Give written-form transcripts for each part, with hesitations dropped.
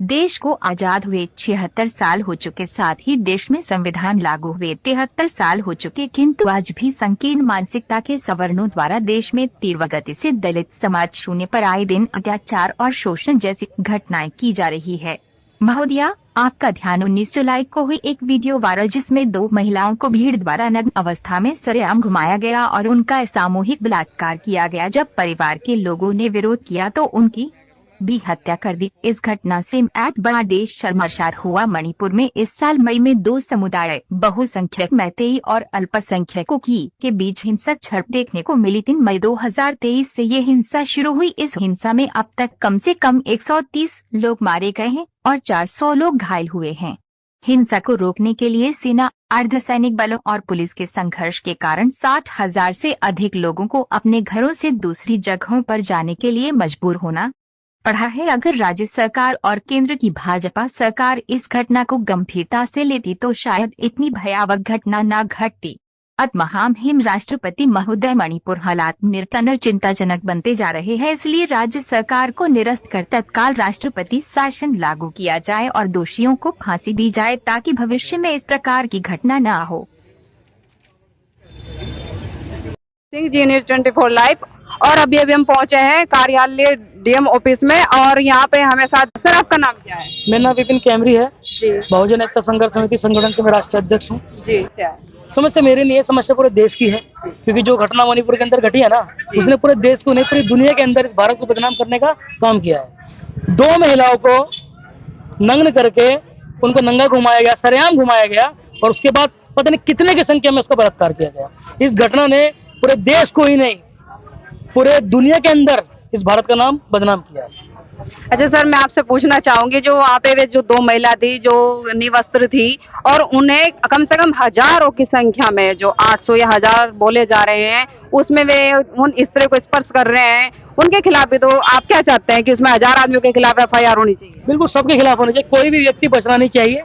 देश को आजाद हुए 76 साल हो चुके, साथ ही देश में संविधान लागू हुए 73 साल हो चुके, किंतु आज भी संकीर्ण मानसिकता के सवर्णों द्वारा देश में तीव्र गति से दलित समाज शून्य पर आए दिन अत्याचार और शोषण जैसी घटनाएं की जा रही है। महोदया, आपका ध्यान 19 जुलाई को हुई एक वीडियो वायरल जिसमें 2 महिलाओं को भीड़ द्वारा नग्न अवस्था में सरेआम घुमाया गया और उनका सामूहिक बलात्कार किया गया। जब परिवार के लोगों ने विरोध किया तो उनकी भी हत्या कर दी। इस घटना से बड़ा देश शर्मसार हुआ। मणिपुर में इस साल मई में 2 समुदाय बहुसंख्यक मैतेई और अल्पसंख्यकों के बीच हिंसक झड़प देखने को मिली। 3 मई 2023 से ये हिंसा शुरू हुई। इस हिंसा में अब तक कम से कम 130 लोग मारे गए हैं और 400 लोग घायल हुए हैं। हिंसा को रोकने के लिए सेना, अर्धसैनिक बलों और पुलिस के संघर्ष के कारण 60,000 से अधिक लोगों को अपने घरों से दूसरी जगहों पर जाने के लिए मजबूर होना पड़ा है। अगर राज्य सरकार और केंद्र की भाजपा सरकार इस घटना को गंभीरता से लेती तो शायद इतनी भयावह घटना न घटती। महामहिम राष्ट्रपति महोदय, मणिपुर हालात निरंतर चिंताजनक बनते जा रहे हैं, इसलिए राज्य सरकार को निरस्त कर तत्काल राष्ट्रपति शासन लागू किया जाए और दोषियों को फांसी दी जाए ताकि भविष्य में इस प्रकार की घटना न हो। Singh ji, news 24 live. और अभी हम पहुंचे हैं कार्यालय डीएम ऑफिस में और यहाँ पे हमें साथ। सर, आपका नाम क्या है? मेरा नाम विपिन कैमरी है जी। बहुजन एकता संघर्ष समिति संगठन से मैं राष्ट्रीय अध्यक्ष हूँ जी। क्या समस्या मेरे लिए, समस्या पूरे देश की है, क्योंकि जो घटना मणिपुर के अंदर घटी है ना, उसने पूरे देश को नहीं, पूरी दुनिया के अंदर इस भारत को बदनाम करने का काम किया है। 2 महिलाओं को नग्न करके उनको नंगा घुमाया गया, सरेआम घुमाया गया और उसके बाद पता नहीं कितने की संख्या में उसका बलात्कार किया गया। इस घटना ने पूरे देश को ही नहीं, पूरे दुनिया के अंदर इस भारत का नाम बदनाम किया है। अच्छा सर, मैं आपसे पूछना चाहूंगी, जो वहाँ पे जो 2 महिला थी जो निवस्त्र थी और उन्हें कम से कम हजारों की संख्या में, जो 800 या 1000 बोले जा रहे हैं, उसमें वे उन स्त्री को स्पर्श कर रहे हैं, उनके खिलाफ भी तो आप क्या चाहते हैं कि उसमें 1000 आदमियों के खिलाफ FIR होनी चाहिए? बिल्कुल, सबके खिलाफ होनी चाहिए, कोई भी व्यक्ति बचना नहीं चाहिए।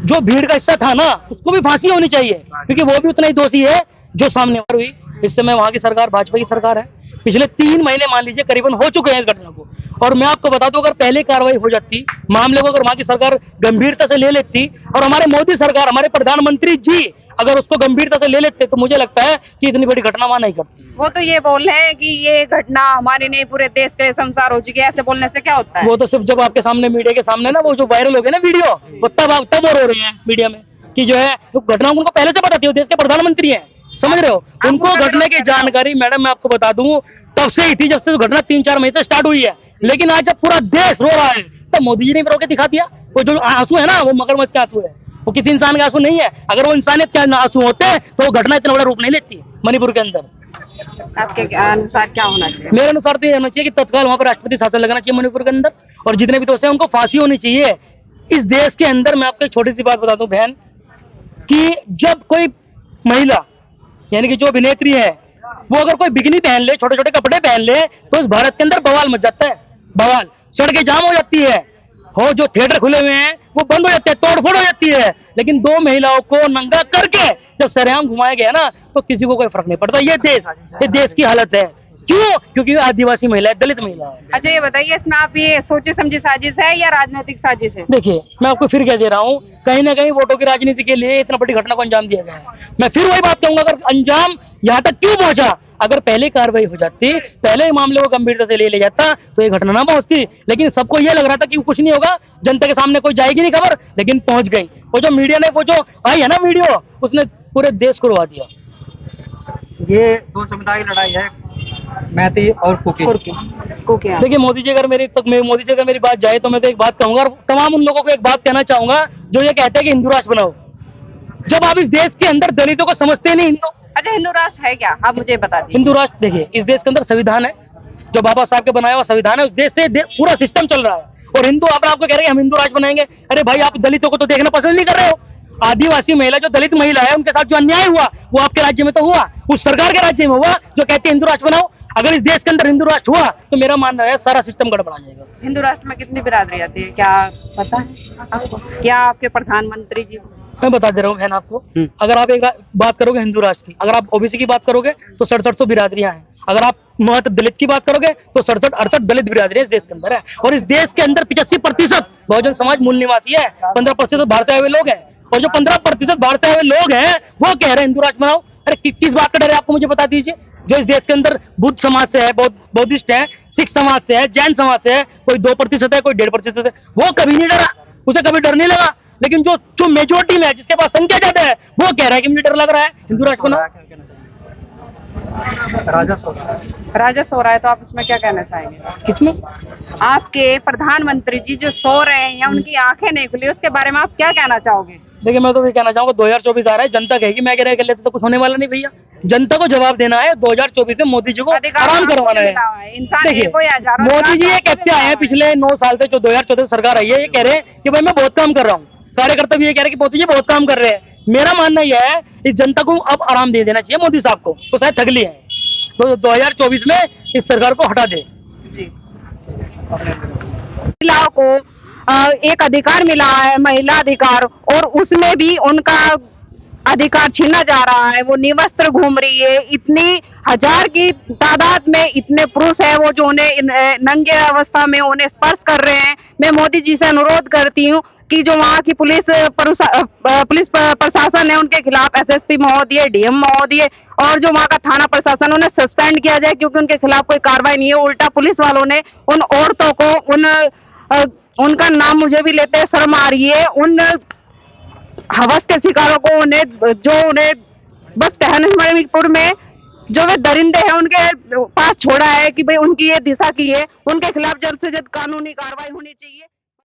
जो भीड़ का हिस्सा था ना, उसको भी फांसी होनी चाहिए, क्योंकि वो भी उतना ही दोषी है जो सामने हुई। इस समय वहाँ की सरकार भाजपा की सरकार है। पिछले 3 महीने मान लीजिए करीबन हो चुके हैं इस घटना को, और मैं आपको बता दूं, अगर पहले कार्रवाई हो जाती, मामले को अगर वहाँ की सरकार गंभीरता से ले लेती और हमारे मोदी सरकार, हमारे प्रधानमंत्री जी अगर उसको गंभीरता से ले लेते, तो मुझे लगता है कि इतनी बड़ी घटना वहाँ नहीं घटती। वो तो ये बोल रहे हैं कि ये घटना हमारे नहीं पूरे देश के संसार हो चुकी है, ऐसे बोलने से क्या होता है? वो तो सिर्फ जब आपके सामने, मीडिया के सामने ना, वो जो वायरल हो गए ना वीडियो, वो तब रो रहे हैं मीडिया में कि जो है घटना उनको पहले से पता थी, वो देश के प्रधानमंत्री है, समझ रहे हो। उनको घटना की जानकारी, मैडम मैं आपको बता दूं, तब से ही थी जब से घटना 3-4 मई से स्टार्ट हुई है। लेकिन आज जब पूरा देश रो रहा है, तब मोदी जी ने रो के दिखा दिया। वो जो आंसू है ना, वो मगरमच्छ के आंसू है, वो किसी इंसान के आंसू नहीं है। अगर वो इंसानियत के आंसू होते तो वो घटना इतना बड़ा रूप नहीं लेती मणिपुर के अंदर। आपके अनुसार क्या होना चाहिए? मेरे अनुसार तो ये होना चाहिए कि तत्काल वहाँ पर राष्ट्रपति शासन लगाना चाहिए मणिपुर के अंदर, और जितने भी दोषी हैं उनको फांसी होनी चाहिए। इस देश के अंदर मैं आपको एक छोटी सी बात बता दूं बहन, कि जब कोई महिला यानी कि जो अभिनेत्री है, वो अगर कोई बिकनी पहन ले, छोटे छोटे कपड़े पहन ले, तो इस भारत के अंदर बवाल मच जाता है। बवाल, सड़कें जाम हो जाती है, हो जो थिएटर खुले हुए हैं वो बंद हो जाते हैं, तोड़फोड़ हो जाती है। लेकिन 2 महिलाओं को नंगा करके जब सरेआम घुमाया गया ना, तो किसी को कोई फर्क नहीं पड़ता। ये देश की हालत है। क्यों? क्योंकि आदिवासी महिला है, दलित महिला है। अच्छा ये बताइए, इसमें आप ये सोचे समझी साजिश है या राजनीतिक साजिश है? देखिए, मैं आपको फिर कह दे रहा हूँ, कहीं ना कहीं वोटों की राजनीति के लिए इतना बड़ी घटना को अंजाम दिया गया है। मैं फिर वही बात कहूंगा, अगर अंजाम यहाँ तक क्यों पहुंचा? अगर पहले कार्रवाई हो जाती, पहले ही मामले को गंभीरता से ले जाता, तो ये घटना ना पहुंचती। लेकिन सबको ये लग रहा था कि कुछ नहीं होगा, जनता के सामने कोई जाएगी नहीं खबर, लेकिन पहुंच गई। वो जो मीडिया ने, वो जो आई है ना वीडियो, उसने पूरे देश को रुआ दिया। ये 2 समुदाय लड़ाई है, मैती और कुकी। देखिए मोदी जी अगर मेरी बात जाए, तो मैं तो एक बात कहूंगा, और तमाम उन लोगों को एक बात कहना चाहूंगा जो ये कहते हैं कि हिंदू राष्ट्र बनाओ। जब आप इस देश के अंदर दलितों को समझते नहीं हिंदू। अच्छा, हिंदू राष्ट्र है क्या? आप मुझे बता दीजिए। हिंदू राष्ट्र, देखिए इस देश के अंदर संविधान है, जो बाबा साहब के बनाया हुआ संविधान है, उस देश से पूरा सिस्टम चल रहा है। और हिंदू अपने आपको कह रहे हैं हम हिंदू राष्ट्र बनाएंगे। अरे भाई, आप दलितों को तो देखना पसंद नहीं कर रहे हो। आदिवासी महिला, जो दलित महिला है, उनके साथ जो अन्याय हुआ, वो आपके राज्य में तो हुआ, उस सरकार के राज्य में हुआ जो कहते हैं हिंदू राष्ट्र बनाओ। अगर इस देश के अंदर हिंदू राष्ट्र हुआ, तो मेरा मानना है सारा सिस्टम गड़बड़ा जाएगा। हिंदू राष्ट्र में कितनी बिरादरी आती है, क्या पता है आपको? क्या आपके प्रधानमंत्री जी? मैं बता दे रहा हूँ बहन आपको, अगर आप एक बात करोगे हिंदू राष्ट्र की, अगर आप ओबीसी की बात करोगे तो 6700 बिरादरियां हैं। अगर आप मतलब दलित की बात करोगे तो 67-68 दलित बिरादरी इस देश के अंदर है, और इस देश के अंदर 85% बहुजन समाज मूल निवासी है, 15% बाहर से आए हुए लोग हैं, और जो 15% बाहर से आए हुए लोग हैं वो कह रहे हैं हिंदू राष्ट्र बनाओ। अरे किस बात का डर है आपको, मुझे बता दीजिए। जो इस देश के अंदर बुद्ध समाज से है, बौद्धिस्ट है, सिख समाज से है, जैन समाज से है, कोई 2% है, कोई 1.5% है, वो कभी नहीं डरा, उसे कभी डर नहीं लगा। लेकिन जो मेजोरिटी में है, जिसके पास संख्या ज्यादा है, वो कह रहा है कि मुझे डर लग रहा है हिंदू राष्ट्र बनाओ। राजस्व हो रहा है। राजस्व हो रहा है, तो आप उसमें क्या कहना चाहेंगे? किसमें? आपके प्रधानमंत्री जी जो सो रहे हैं या उनकी आंखें नहीं खुली, उसके बारे में आप क्या कहना चाहोगे? देखिए, मैं तो ये कहना चाहूंगा 2024 आ रहा है, जनता कहेगी मैं कह रहा गले से तो कुछ होने वाला नहीं भैया। जनता को जवाब देना है, 2024 में मोदी जी को आराम करवाना है। देखिए, मोदी जी ये कहते आए हैं पिछले 9 साल से, जो 2014 सरकार आई है, ये कह रहे हैं कि भाई मैं बहुत काम कर रहा हूँ। कार्यकर्ता भी ये कह रहे हैं कि मोदी जी बहुत काम कर रहे हैं। मेरा मानना यह है इस जनता को अब आराम दे देना चाहिए मोदी साहब को, तो शायद ठग लिए हैं, तो 2024 में इस सरकार को हटा दे। जी, महिलाओं को एक अधिकार मिला है, महिला अधिकार, और उसमें भी उनका अधिकार छीना जा रहा है। वो निवस्त्र घूम रही है, इतनी हजार की तादाद में इतने पुरुष है वो जो उन्हें नंगे अवस्था में उन्हें स्पर्श कर रहे हैं। मैं मोदी जी से अनुरोध करती हूँ कि जो वहाँ की पुलिस प्रशासन है उनके खिलाफ एसएसपी महोदय, डीएम महोदय और जो वहाँ का थाना प्रशासन, उन्हें सस्पेंड किया जाए, क्योंकि उनके खिलाफ कोई कार्रवाई नहीं है। उल्टा पुलिस वालों ने उन औरतों को उनका नाम मुझे भी लेते शर्म आ रही है, उन हवस के शिकारों को उन्हें बस कहनेपुर में जो वे दरिंदे हैं उनके पास छोड़ा है कि भाई उनकी ये दिशा की है, उनके खिलाफ जल्द से जल्द कानूनी कार्रवाई होनी चाहिए।